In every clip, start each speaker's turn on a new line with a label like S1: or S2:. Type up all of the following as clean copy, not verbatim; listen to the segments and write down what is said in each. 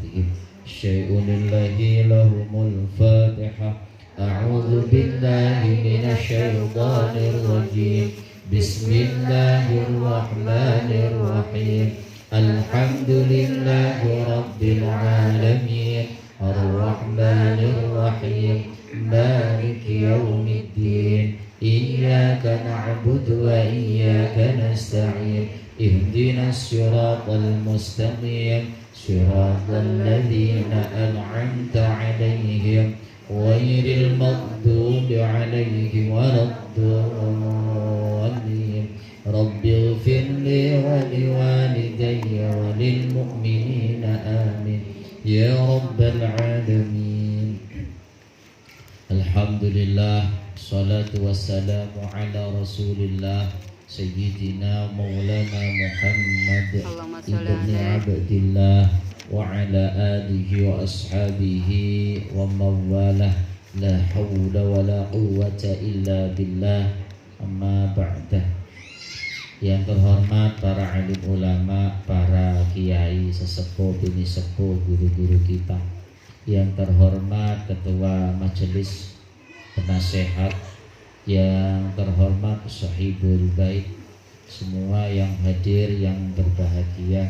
S1: صلاتهم شيء لله لهم الفاتحة. أعوذ بالله من الشيطان الرجيم. بسم الله الرحمن الرحيم. الحمد لله رب العالمين الرحمن الرحيم مالك يوم الدين إياك نعبد وإياك نستعين اهدنا الصراط المستقيم صراط الذين أنعمت عليهم غير المغضوب عليهم ولا الضالين. رب اغفر لي ولوالدي وللمؤمنين آمين يا رب العالمين. Alhamdulillah, salatu wassalamu ala rasulillah Sayyidina Maulana Muhammad ibn Abdillah wa ala alihi wa ashabihi wa mawalah. La hawla wa la quwwata illa billah. Amma ba'dah. Yang terhormat para alim ulama, para kiai, sesepuh, bini sepuh, guru-guru kita. Yang terhormat ketua majelis penasehat, yang terhormat sahibul bait, semua yang hadir yang berbahagia,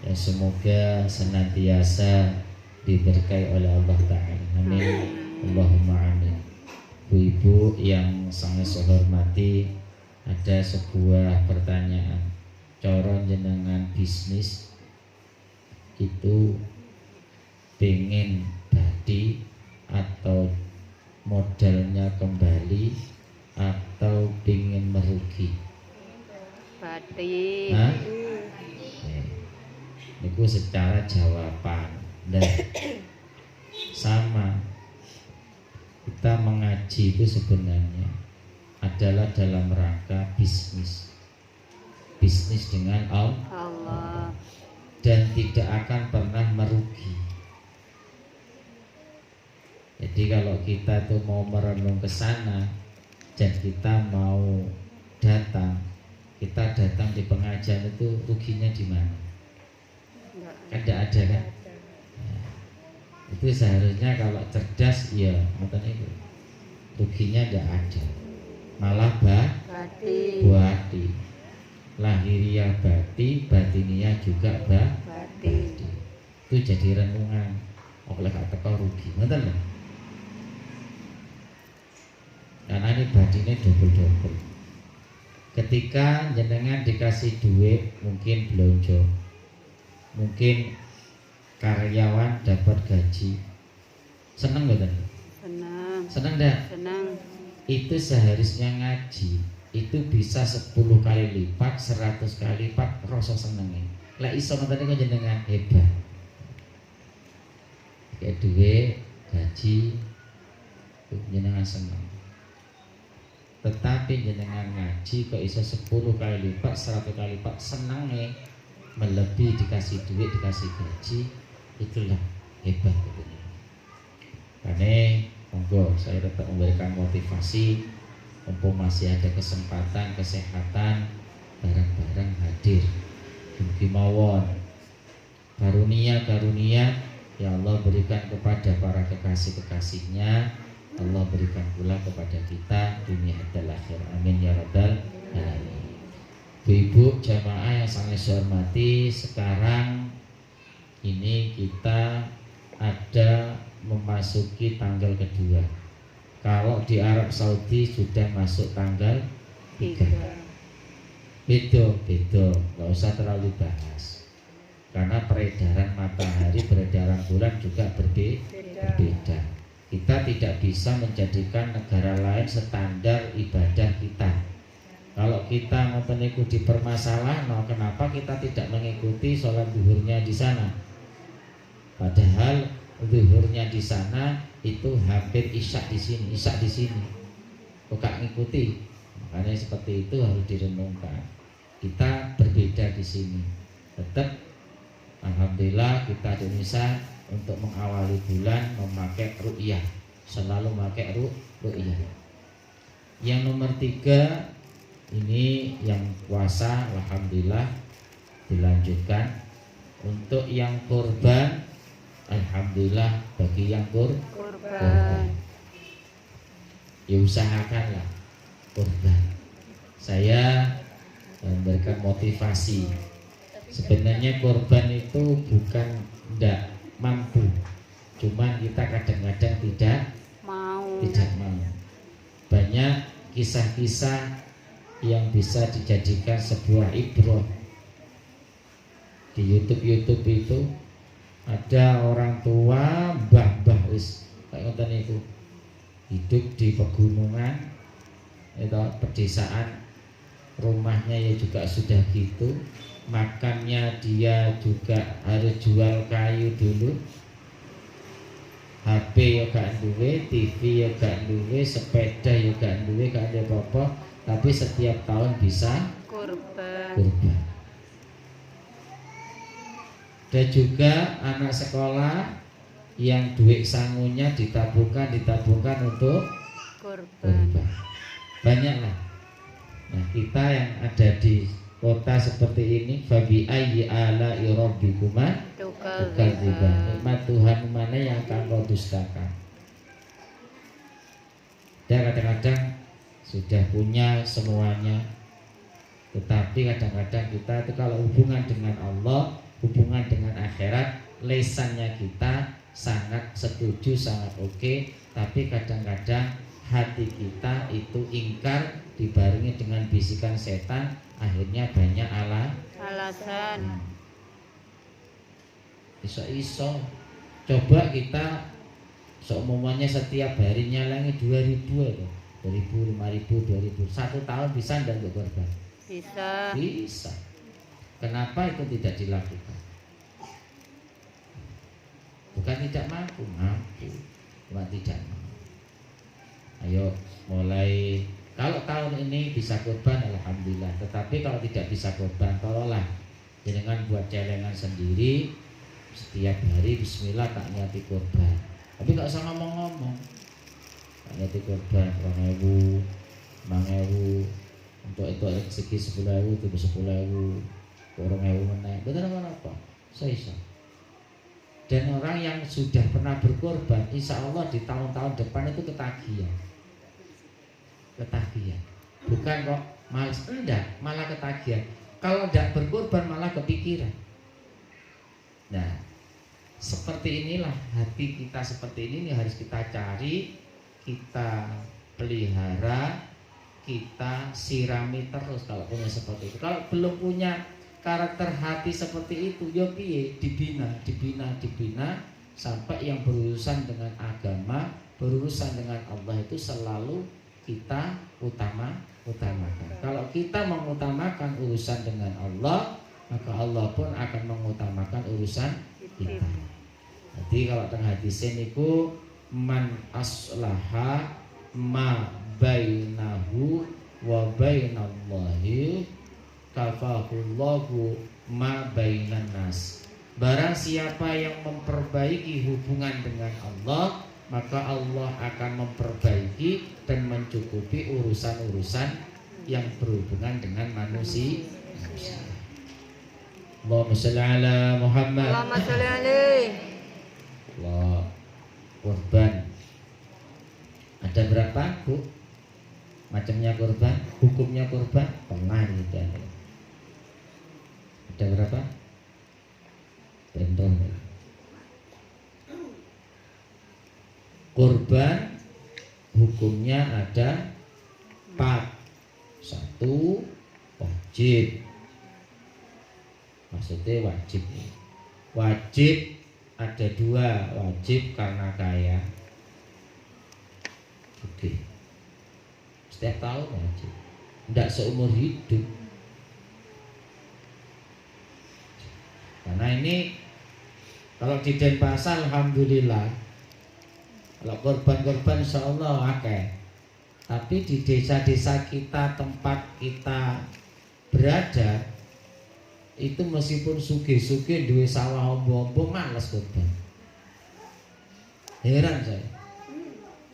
S1: ya semoga senantiasa diberkahi oleh Allah Ta'ala. Amin. Allahumma amin. Bu-ibu yang sangat saya hormati, ada sebuah pertanyaan. Cara jenengan bisnis itu pengen badi atau modalnya kembali atau pengen merugi?
S2: Badi.
S1: Hah? Itu secara jawaban dan sama. Kita mengaji itu sebenarnya adalah dalam rangka bisnis dengan Allah dan tidak akan pernah merugi. Jadi kalau kita tuh mau merenung ke sana dan kita mau datang, kita datang di pengajian itu ruginya di mana? Ada kan? Nah, itu seharusnya kalau cerdas ya mungkin itu ruginya tidak ada, malah bati, lahiriah bati, batiniah juga bati. Itu jadi renungan. Oleh kata kau rugi, betul kan? Karena ini badinya double. Ketika jenengan dikasih duit, mungkin belanja, mungkin karyawan dapat gaji, seneng betul? Seneng dah? Seneng. Itu seharusnya ngaji itu bisa 10 kali lipat, 100 kali lipat rasa senengnya. Lah iso ngoten niku jenengan hebat. Kayak duit, gaji, jenengan seneng. Tetapi jenengan ngaji kok iso 10 kali lipat, 100 kali lipat senangnya melebihi dikasih duit, dikasih gaji, itulah hebat. Karena monggo saya tetap memberikan motivasi, mumpung masih ada kesempatan, kesehatan, barang-barang hadir. Mugi mawon karunia ya Allah berikan kepada para kekasih-kekasihnya. Allah berikan pula kepada kita dunia dan akhirat. Amin ya rabbal alamin. Ibu jamaah yang sangat saya hormati, sekarang ini kita ada memasuki tanggal kedua. Kalau di Arab Saudi sudah masuk tanggal 3. Beda, nggak usah terlalu bahas. Karena peredaran matahari, peredaran bulan juga berbeda. Kita tidak bisa menjadikan negara lain standar ibadah kita. Kalau kita mau mengikuti permasalahan, kenapa kita tidak mengikuti sholat zuhurnya di sana? Padahal zuhurnya di sana itu hampir isya di sini. Kok gak ngikuti? Makanya seperti itu harus direnungkan. Kita berbeda di sini. Tetap alhamdulillah kita di Indonesia untuk mengawali bulan memakai ru'yah, selalu memakai ru'yah. Yang nomor 3 ini yang puasa, alhamdulillah dilanjutkan. Untuk yang kurban alhamdulillah bagi yang kurban. Ya usahakanlah kurban. Saya memberikan motivasi. Sebenarnya kurban itu bukan tidak mampu, cuman kita kadang-kadang tidak mau. Banyak kisah-kisah yang bisa dijadikan sebuah ibrah. Di YouTube itu ada orang tua mbah-mbah wis kayak ngoten niku hidup di pegunungan itu pedesaan, rumahnya ya juga sudah gitu, makannya dia juga harus jual kayu dulu, HP ya gak duwe, TV ya gak duwe, sepeda ya gak duwe, gak ada apa-apa, tapi setiap tahun bisa kurban. Dan juga anak sekolah yang duit sangunya ditabungkan untuk kurban. Banyaklah. Nah, kita yang ada di kota seperti ini, fabi ayyi ala'i rabbikuma tukadziban. Nikmat Tuhan mana yang akan kau dustakan? Dan kadang-kadang sudah punya semuanya, tetapi kadang-kadang kita itu kalau hubungan dengan Allah, hubungan dengan akhirat, lesannya kita sangat setuju, sangat oke, tapi kadang-kadang hati kita itu ingkar dibarengi dengan bisikan setan, akhirnya banyak alasan. Iso coba kita seumumnya setiap harinya lagi 2.000 itu, 2.000, 5.000, 2.000, 1 tahun bisa dan untuk korban? Bisa. Kenapa itu tidak dilakukan? Bukan tidak mampu, cuma tidak mau. Ayo mulai, kalau tahun ini bisa kurban alhamdulillah, tetapi kalau tidak bisa kurban, tolonglah jangan buat celengan sendiri setiap hari bismillah tak niati kurban. Tapi gak usah ngomong-ngomong, tak niati kurban 2.000, 5.000, untuk itu segi 10.000 itu 10.000, 2.000 meneh, betul apa? Saya. Dan orang yang sudah pernah berkorban, insya Allah di tahun-tahun depan itu ketagihan. Bukan kok malas, enggak, malah ketagihan. Kalau tidak berkorban malah kepikiran. Nah, seperti inilah hati kita, seperti ini harus kita cari, kita pelihara, kita sirami terus kalau punya seperti itu. Kalau belum punya karakter hati seperti itu, ya piye, dibina sampai yang berurusan dengan agama, berurusan dengan Allah itu selalu kita utamakan. Kalau kita mengutamakan urusan dengan Allah, maka Allah pun akan mengutamakan urusan kita. Jadi kalau tengah hadis niku man aslaha ma bainahu wa bainallahi kafahullahu ma bainan nas. Barang siapa yang memperbaiki hubungan dengan Allah, maka Allah akan memperbaiki dan mencukupi urusan-urusan yang berhubungan dengan manusia. Allahumma shalli ala Muhammad.
S2: Allahumma shalli alaihi.
S1: Allah. Kurban ada berapa, Bu? Macamnya kurban, hukumnya kurban, pernah gitu. Ada berapa? Bentuk. Kurban hukumnya ada 4. 1, wajib. Maksudnya wajib. Wajib ada 2, wajib karena kaya. Oke. Setiap tahun wajib. Tidak seumur hidup. Karena ini kalau di Denpasar alhamdulillah, kalau korban-korban insyaallah akeh. Tapi di desa-desa kita, tempat kita berada, itu meskipun sugih-sugih duwe sawah ombo-ombo, males korban. Heran saya.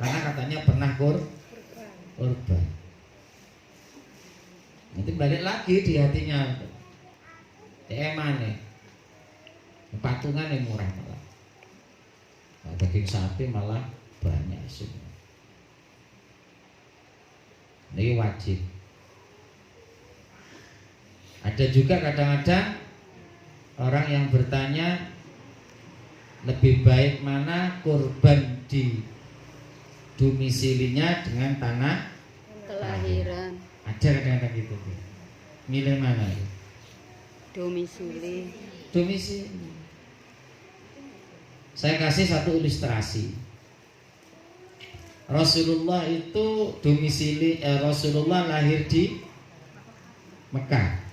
S1: Karena katanya pernah korban. Nanti balik lagi di hatinya. Emane patungan yang murah malah. daging sapi malah banyak semua. Ini wajib. Ada juga kadang-kadang orang yang bertanya lebih baik mana kurban di domisilinya dengan tanah
S2: kelahiran.
S1: Ada kadang-kadang gitu. Milih mana?
S2: Domisili.
S1: Domisili. Saya kasih satu ilustrasi. Rasulullah itu Rasulullah lahir di Mekah.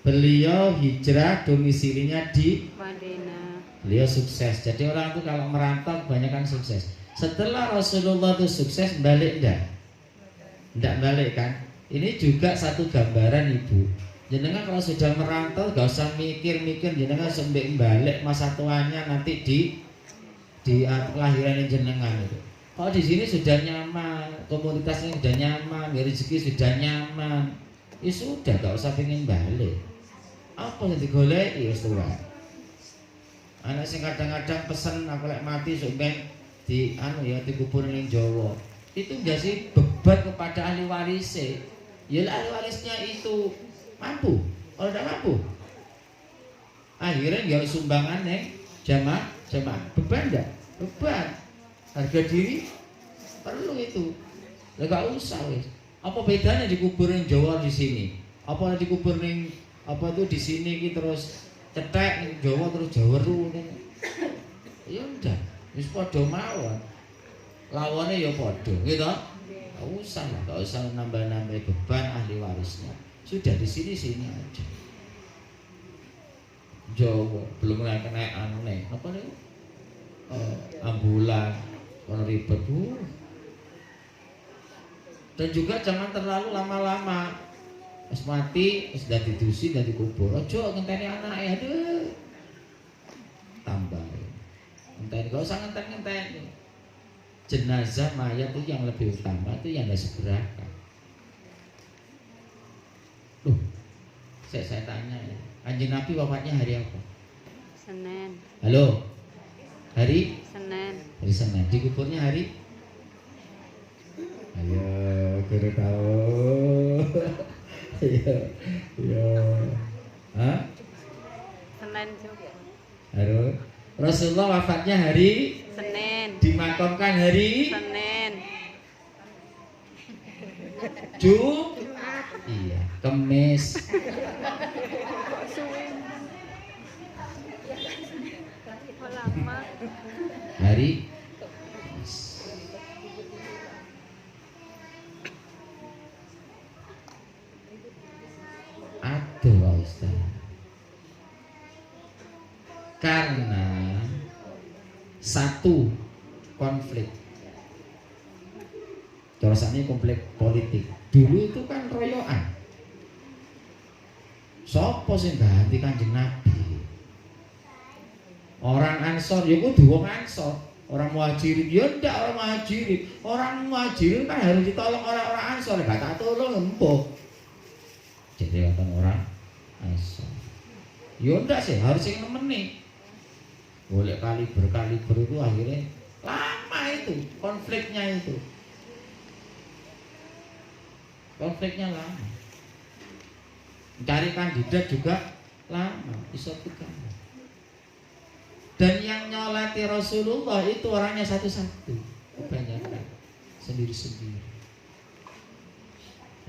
S1: Beliau hijrah domisilinya di
S2: Madinah.
S1: Beliau sukses. Jadi orang itu kalau merantau kebanyakan sukses. Setelah Rasulullah itu sukses, balik enggak? Enggak balik kan? Ini juga satu gambaran Ibu. Jenengan kalau sudah merantau gak usah mikir-mikir, jenengan sampai balik masa tuanya nanti di kelahiran jenengan itu. Kalau di sini sudah nyaman, komunitasnya sudah nyaman, rezeki sudah nyaman, ya sudah gak usah pengen balik. Apa yang digoleki wis tuwa. Anak sing kadang-kadang pesen aku lek mati sok ben dikubur ning Jawa. Itu enggak sih beban kepada ahli warisnya. Ya ahli warisnya itu mampu, kalau tidak mampu akhirnya nggak sumbangan nih jamaah beban enggak? Beban harga diri perlu itu. Enggak usah wes. Apa bedanya dikuburin Jawa di sini? Apa dikuburin apa itu di sini gitu terus cetek ning Jawa terus Jaweru ngene. Ya udah, wis padha mawon. Lawane ya padha, gitu. Enggak usah lah, enggak usah nambah-nambah beban ahli warisnya. Sudah di sini aja. Jawa belum kena aneh. Apa nih? Ambulan, orang ribet tuh. Dan juga jangan terlalu lama-lama. Pas mati, sudah didusi dan dikubur. Ojo ngenteni anaknya, aduh. Tambah. Ngenteni, gak usah ngenteni. Jenazah mayat itu yang lebih utama itu yang gak segerakan. Loh, saya tanya ya. Kanjeng Nabi wafatnya hari apa?
S2: Senin.
S1: Halo? Hari?
S2: Senin.
S1: Hari Senin. Dikuburnya hari? Ayo, kira tahu. Ayo. Hah?
S2: Senin juga.
S1: Halo. Rasulullah wafatnya hari?
S2: Senin.
S1: Dimakamkan hari?
S2: Senin.
S1: Iya, Kemis.
S2: Lama.
S1: Hari aduh Ustaz. Karena satu konflik. Terusnya konflik politik. Dulu itu kan royoan. Sopo sing ganti Kanjeng Nabi? Orang Ansor, ya kudu wong Ansor. Orang Muhajirin, ya ndak orang Muhajirin. Orang Muhajirin kan harus ditolong orang-orang Ansor. Gak tak tolong empuk. Jadi kata orang Ansor. Ya ndak sih, harus yang nemeni. Boleh kaliber itu akhirnya lama itu konfliknya itu. Konfliknya lama. Cari kandidat juga lama, iso tekan. Dan yang nyolati Rasulullah itu orangnya satu-satu, kebanyakan sendiri-sendiri.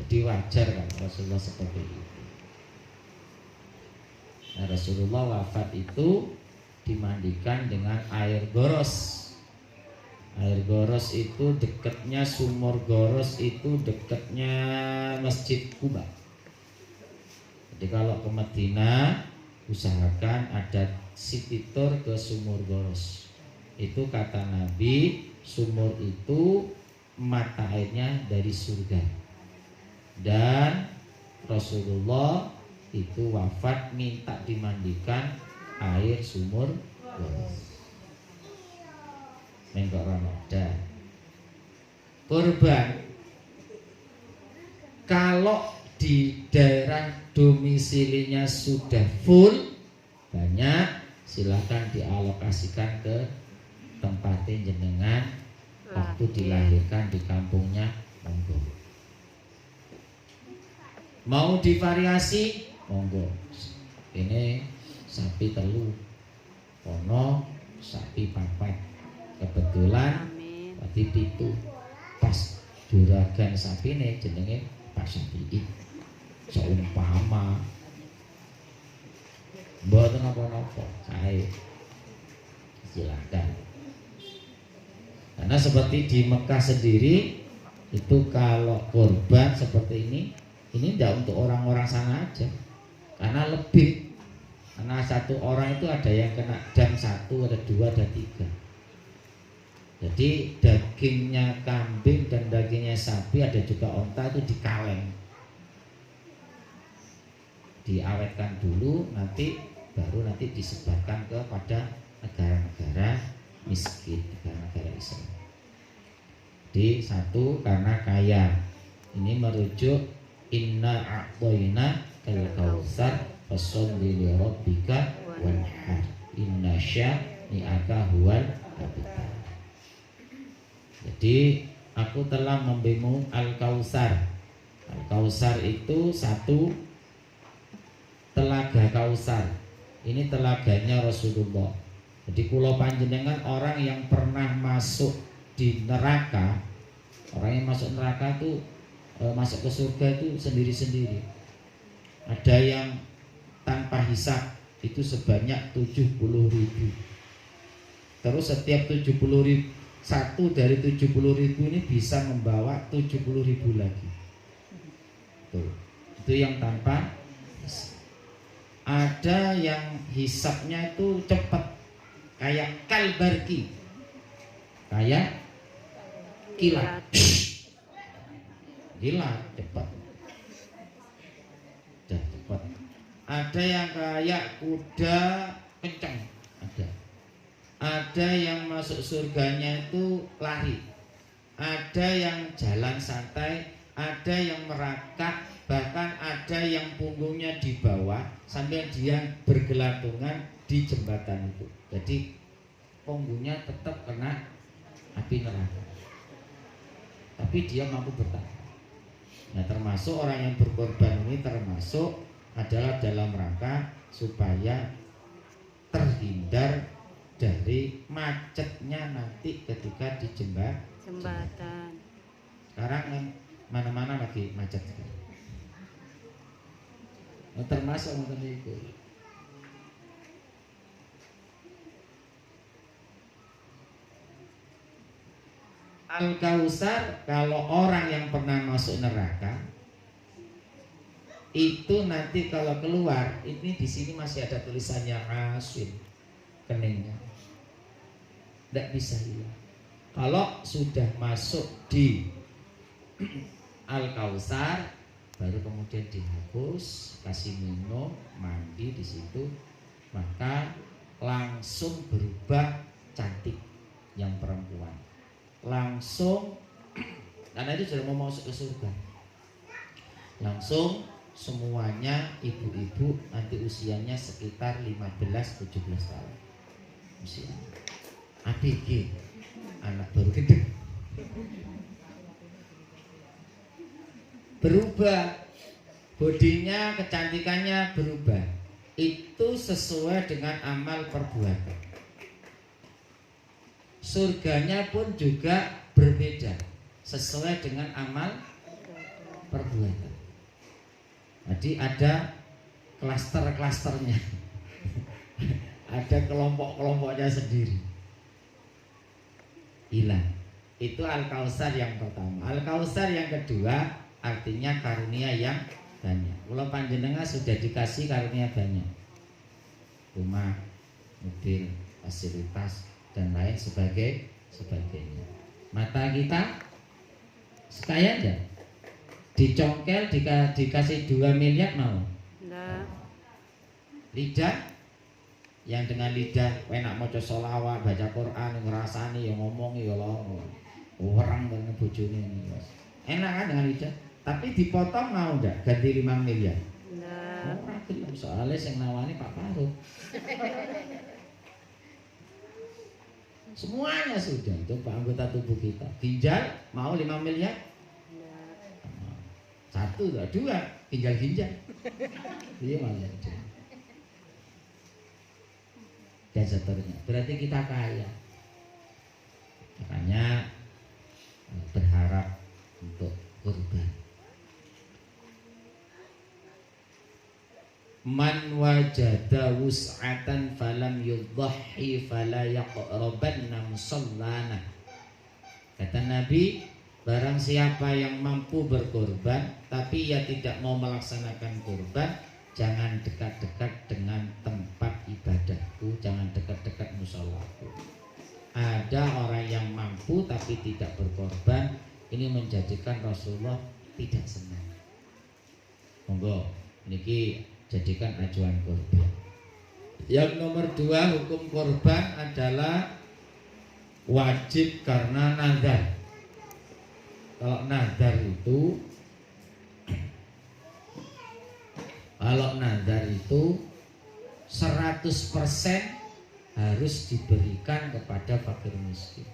S1: Jadi wajar kan Rasulullah seperti itu. Nah, Rasulullah wafat itu dimandikan dengan air goros. Air goros itu dekatnya sumur goros itu dekatnya Masjid Kuba. Jadi kalau ke Madinah usahakan ada sitor ke sumur goros. Itu kata Nabi, sumur itu mata airnya dari surga. Dan Rasulullah itu wafat minta dimandikan air sumur goros. Menggak Ramadan. Kurban kalau di daerah domisilinya sudah full banyak, silakan dialokasikan ke tempat tempatnya jenengan waktu dilahirkan di kampungnya, monggo. Mau divariasi, monggo. Ini sapi telu, ono sapi papat. Kebetulan
S2: Amin.
S1: berarti pitu. Pas juragan sapi ini jenenge Pak Sapi. Seumpama mboten napa-napa, sae. Silakan. Karena seperti di Mekah sendiri itu kalau kurban seperti ini tidak untuk orang-orang sana aja, karena lebih, karena satu orang itu ada yang kena dam 1, ada 2, ada 3. Jadi dagingnya kambing dan dagingnya sapi, ada juga onta itu dikaleng, diawetkan dulu, baru nanti disebarkan kepada negara-negara miskin, negara-negara Islam. Di satu karena kaya, ini merujuk inna a'toina al-kautsar fasholli li rabbika wanhar inna syani'aka huwal abtar. Jadi aku telah memberimu al-kautsar. Al-kautsar itu satu telaga Kausar. Ini telaganya Rasulullah. Jadi kula panjenengan orang yang pernah masuk di neraka, orang yang masuk neraka itu masuk ke surga itu sendiri-sendiri. Ada yang tanpa hisab itu sebanyak 70.000. Terus setiap 70.000, satu dari 70.000 ini bisa membawa 70.000 lagi. Tuh. Itu yang tanpa hisab. Ada yang hisabnya itu cepat, kayak kalbarki, kayak kilat, kilat cepat, cepat. Ada yang kayak kuda kencang, ada yang masuk surganya itu lari, ada yang jalan santai, ada yang merangkak, bahkan ada yang punggungnya di bawah sampai dia bergelantungan di jembatan itu. Jadi punggungnya tetap kena api neraka, tapi dia mampu bertahan. Nah, termasuk orang yang berkorban ini termasuk adalah dalam rangka supaya terhindar dari macetnya nanti ketika di jembatan. Sekarang yang mana-mana lagi macet sekali. Nah, termasuk nonton itu. Al-Kautsar, kalau orang yang pernah masuk neraka itu nanti kalau keluar, ini di sini masih ada tulisannya asin, keningnya, tidak bisa hilang. Kalau sudah masuk di Al-Kautsar, baru kemudian dihapus, kasih minum, mandi di situ, maka langsung berubah cantik yang perempuan. Langsung, karena itu sudah mau masuk ke surga. Langsung semuanya ibu-ibu nanti usianya sekitar 15-17 tahun usianya. ABG, anak baru gede. Berubah, bodinya, kecantikannya berubah. Itu sesuai dengan amal perbuatan. Surganya pun juga berbeda, sesuai dengan amal perbuatan. Jadi ada klaster-klasternya, ada kelompok-kelompoknya sendiri. Hilang. Itu Al-Kautsar yang pertama. Al-Kautsar yang kedua artinya karunia yang banyak. Kalau panjenengan sudah dikasih karunia banyak, rumah, mobil, fasilitas dan lain sebagainya. Mata kita sekaya aja, dicongkel dikasih 2 miliar mau? Enggak. Lidah yang dengan lidah enak maca sholawat, baca Quran, ngrasani ya ngomongi ya orang dengan bojone ini. Enak kan dengan lidah? Tapi dipotong mau enggak ganti 5 miliar? Nah. Ora gelem soalnya sing nawani Pak Faruk. Semuanya sudah, itu anggota tubuh kita. Ginjal mau 5 miliar? Satu, dua, ginjal. Iya malah. Dan seterusnya. Berarti kita kaya. Makanya berharap untuk kurban. Man wajada wus'atan falam yudhahi fala yaqrabanna musallana. Kata Nabi, barang siapa yang mampu berkorban tapi ia tidak mau melaksanakan kurban, jangan dekat-dekat dengan tempat ibadahku, jangan dekat-dekat musholaku. Ada orang yang mampu tapi tidak berkorban, ini menjadikan Rasulullah tidak senang. Monggo niki jadikan acuan korban. Yang nomor 2, hukum korban adalah wajib karena nazar. Kalau nazar itu 100% harus diberikan kepada fakir miskin.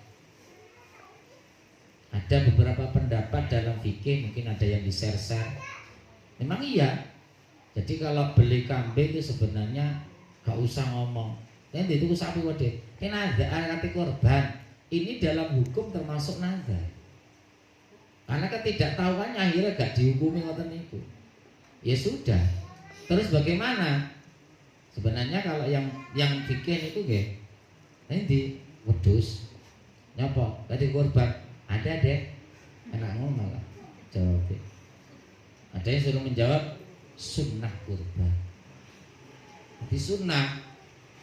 S1: Ada beberapa pendapat dalam fikih, mungkin ada yang di-share. Memang iya. Jadi kalau beli kambing itu sebenarnya gak usah ngomong. Nanti itu sapi wadah. Ini nazar kata korban. Ini dalam hukum termasuk nazar. Karena ketidaktahuannya akhirnya gak dihukumi ngoten niku. Ya sudah. Terus bagaimana? Sebenarnya kalau yang fikih itu nggih. Ini di wedhus. Nyapa? Tadi korban. Ada deh. Enakmu malah jawab. Ada yang suruh menjawab sunnah kurban. Jadi sunnah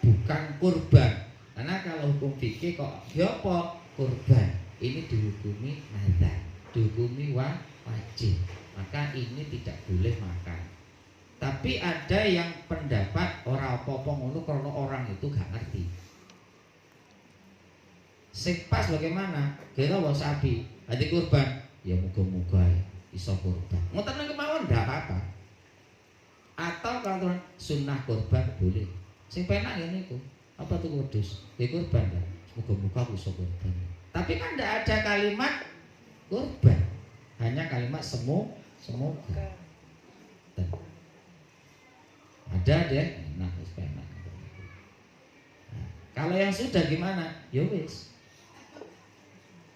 S1: bukan kurban. Karena kalau hukum fikih kok ya apa kurban? Ini dihukumi nazar, dihukumi wajib. Maka ini tidak boleh makan. Tapi ada yang pendapat ora apa-apa ngono karena orang itu gak ngerti. Sing pas bagaimana? Kira bawa sapi, hati kurban. Ya muga-muga iso kurban. Ngoten kemawon ndak apa-apa. Atau kalau sunnah kurban boleh. Sing penak ya niku. Apa tuh kudus? Ya kurban ya. Muga-muga iso kurban. Tapi kan ndak ada kalimat kurban. Hanya kalimat semoga. Ada deh. Nah, wis penak. Nah, kalau yang sudah gimana? Ya wis.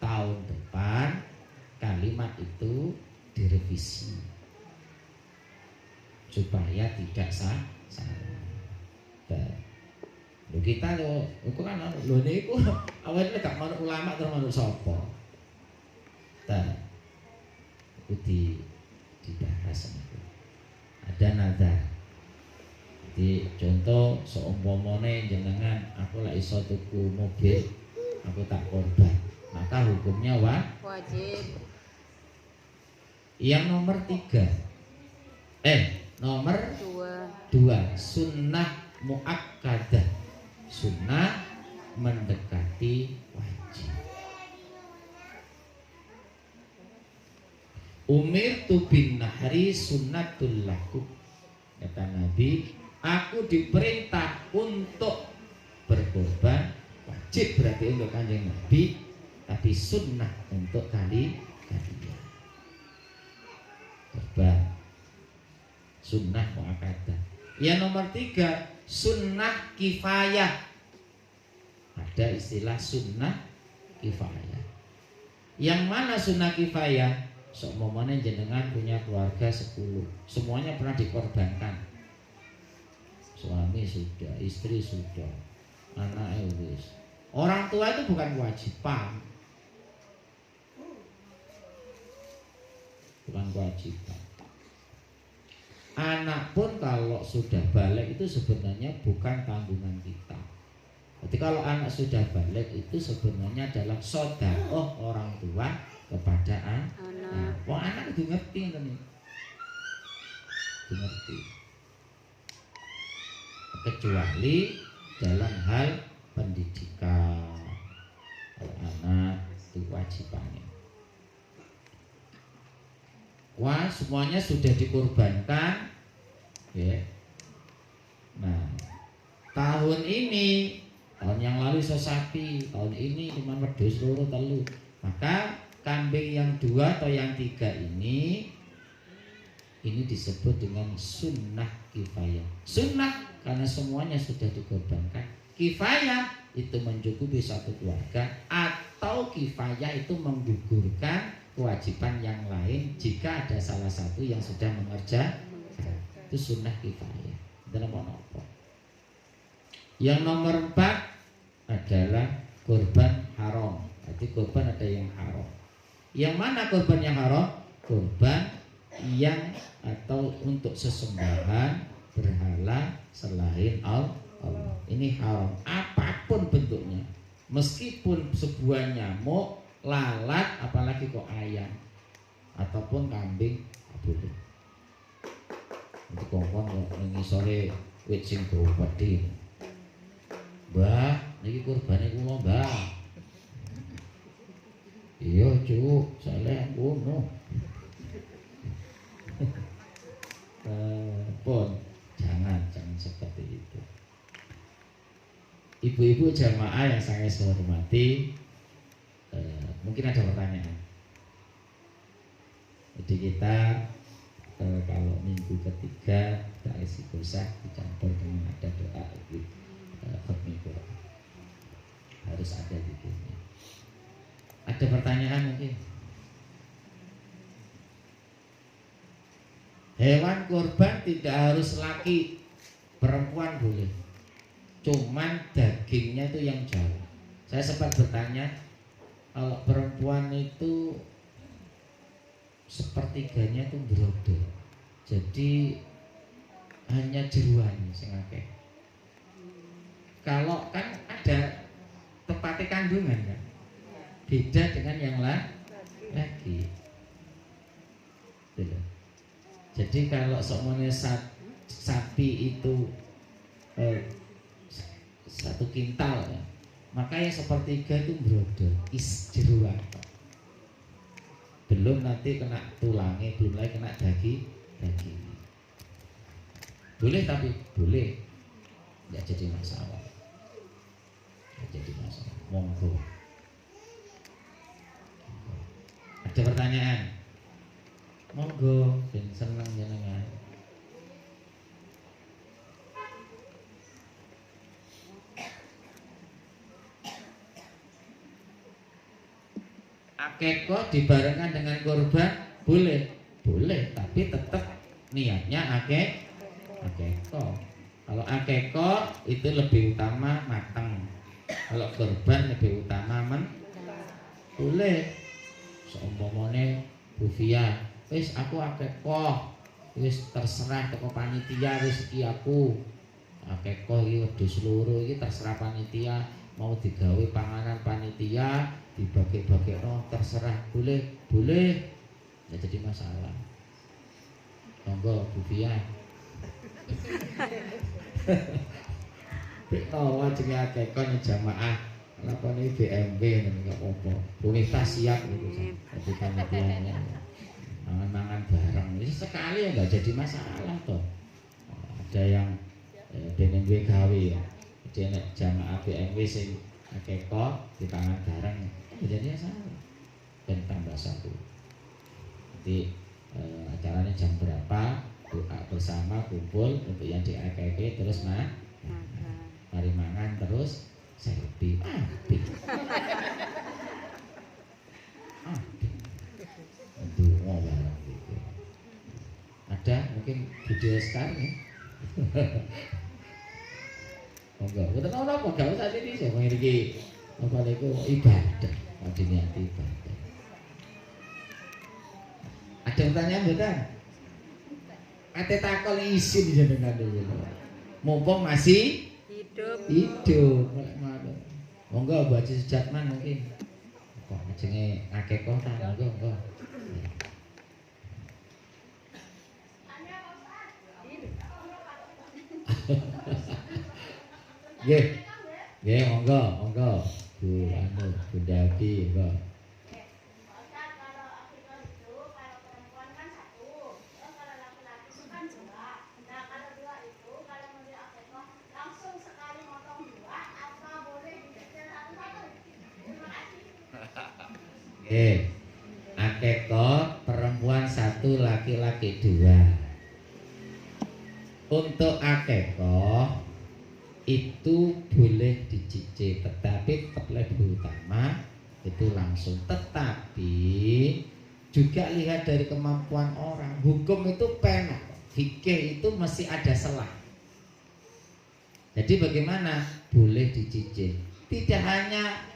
S1: Tahun depan kalimat itu direvisi supaya tidak salah. Lho kita lho, iku kan lho niku awalnya gak manut ulama terus manut sapa. Itu dibahas itu. Ada nazar. Jadi contoh seumpamane jenengan aku lek iso tuku mobil, aku tak korban. Maka hukumnya
S2: wajib.
S1: Yang nomor 3 nomor 2 sunnah muakkadah, sunnah mendekati wajib. Umirtu bin nahri sunnatul lakum. Kata Nabi, aku diperintah untuk berkorban. Wajib berarti untuk kanjeng Nabi, tapi sunnah untuk kalian. Korban sunnah muakkadah. Yang nomor 3 sunnah kifayah. Ada istilah sunnah kifayah. Yang mana sunnah kifayah? Seumpamanya jenengan punya keluarga 10, semuanya pernah dikorbankan. Suami sudah, istri sudah, anak wis. Orang tua itu bukan kewajiban. Bukan kewajiban. Anak pun kalau sudah balik itu sebenarnya bukan tanggungan kita. Jadi kalau anak sudah balik itu sebenarnya adalah sedekah orang tua kepada anak. Wong anak itu ngerti kan? Ngerti. Kecuali dalam hal pendidikan, kalau anak itu wajibannya. Wah, semuanya sudah dikorbankan, ya. Nah, tahun ini, tahun yang lalu saya sapi, tahun ini cuma wedhus loro telu. Maka kambing yang 2 atau yang 3 ini disebut dengan sunnah kifayah. Sunnah karena semuanya sudah dikorbankan. Kifayah itu mencukupi satu keluarga, atau kifayah itu menggugurkan kewajiban yang lain jika ada salah satu yang sudah mengerjakan. Itu sunnah kifayah. Dalam apa? Yang nomor 4 adalah korban haram. Jadi korban ada yang haram. Yang mana korban yang haram? Korban yang atau untuk sesembahan berhala selain Allah. Ini haram apapun bentuknya, meskipun sebuah nyamuk, lalat, apalagi kok ayam ataupun kambing, boleh. Itu kongkong ini sore wit sing wedi. Mbah, niki kurbane kula, Mbah. Iya, Cuk, saleh ngono. Pun jangan seperti itu. Ibu-ibu jamaah yang saya hormati, mungkin ada pertanyaan. Jadi kita kalau minggu ketiga kita isi istighosah dicampur dengan ada doa khatmi Quran, harus ada di sini. Ada pertanyaan mungkin? Hewan kurban tidak harus laki, perempuan boleh. Cuman dagingnya itu yang jauh. Saya sempat bertanya, kalau perempuan itu sepertiganya itu brodol, jadi hanya jeruannya sing akeh. Kalau kan ada tepatnya kandungan kan, beda dengan yang lagi. Jadi kalau semuanya sapi itu 1 kintal ya, maka yang sepertiga itu brodol, jeruan. Belum nanti kena tulangnya, belum lagi kena daging. Boleh, tapi boleh, nggak jadi masalah. Monggo. Ada pertanyaan? Monggo, ben seneng jenengan. Akekah dibarengkan dengan kurban? Boleh, tapi tetap niatnya akekah. Kalau akekah itu lebih utama matang. Kalau kurban lebih utama boleh. Seumpamane Bu Fia, wis aku akekah, wis terserah teko panitia, wis iki aku akekah iki wedhus loro iki terserah panitia, mau digawe panganan panitia, dibagi-bagikno terserah, boleh, nggak jadi masalah. Monggo Bu Fia. Bekno jenenge akekah ning jamaah lakone BMB nggak apa-apa. Bumita siap gitu. Jadi panitianya mangan bareng. Ini sekali ya nggak jadi masalah toh. Ada yang BNB gawe ya. Jadi jamaah BMB sing akekah dipangan bareng. Jadi salah. Dan tambah 1. Jadi acaranya jam berapa? Doa bersama kumpul untuk yang di AKK terus mari mangan terus selfie. Dungo barang gitu. Ada mungkin video sekarang ya. Enggak, betul apa gak usah ini sih mengiriki apa itu ibadah, niati ibadah. Ada pertanyaan betul? Ate takol isin jenengan dulu. Mumpung masih hidup. Monggo Bu Haji Sujatman mungkin. Kok jenenge akekah ta monggo. Nggih, monggo. Bu Dapi, monggo. Akekah perempuan 1, laki-laki 2. Untuk akekah itu boleh dicicil, tetapi tetap lebih utama itu langsung. Tetapi juga lihat dari kemampuan orang. Hukum itu penak, fikih itu masih ada selah. Jadi bagaimana? Boleh dicicil. Tidak hanya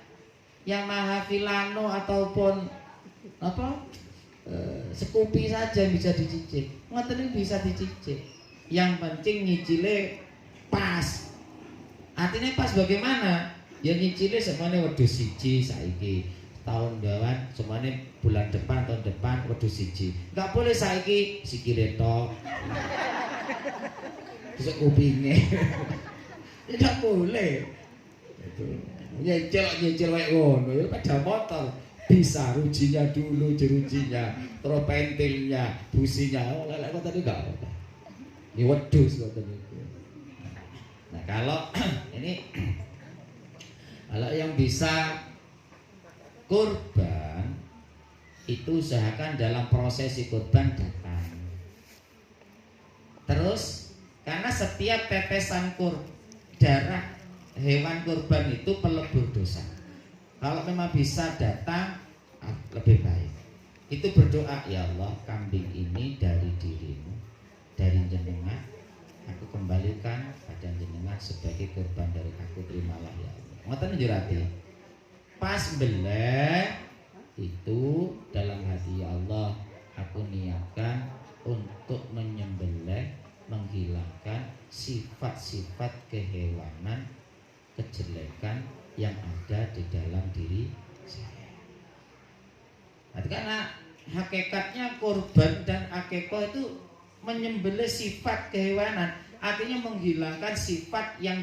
S1: yang mahafilano ataupun Scoopy saja bisa dicicil. Ngoten bisa dicicil. Yang penting nyicile pas. Artinya pas bagaimana? Ya nyicile semuanya wedhus siji saiki. Tahun depan semuanya bulan depan, tahun depan wedhus siji. Enggak boleh saiki sikile tok. Terus kupinge. Tidak boleh. Itu. Nyicil wae ngono, ya pada motor. Bisa rujinya dulu, jerujinya, terus pentilnya, businya. Oh, lelek kok tadi enggak apa. Ini wedhus kok tadi. Nah, kalau ini kalau yang bisa kurban itu usahakan dalam prosesi kurban datang. Terus karena setiap tetesan darah hewan kurban itu pelebur dosa. Kalau memang bisa datang lebih baik. Itu berdoa, ya Allah, kambing ini dari dirimu, dari jenengan, aku kembalikan pada jenengan sebagai kurban dari aku, terimalah ya Allah. Ngoten njurati. Pas beleh itu dalam hati, ya Allah, aku niatkan untuk menyembelih, menghilangkan sifat-sifat kehewanan, kejelekan yang ada di dalam diri saya. Nah, karena hakikatnya kurban dan akekah itu menyembelih sifat kehewanan, artinya menghilangkan sifat yang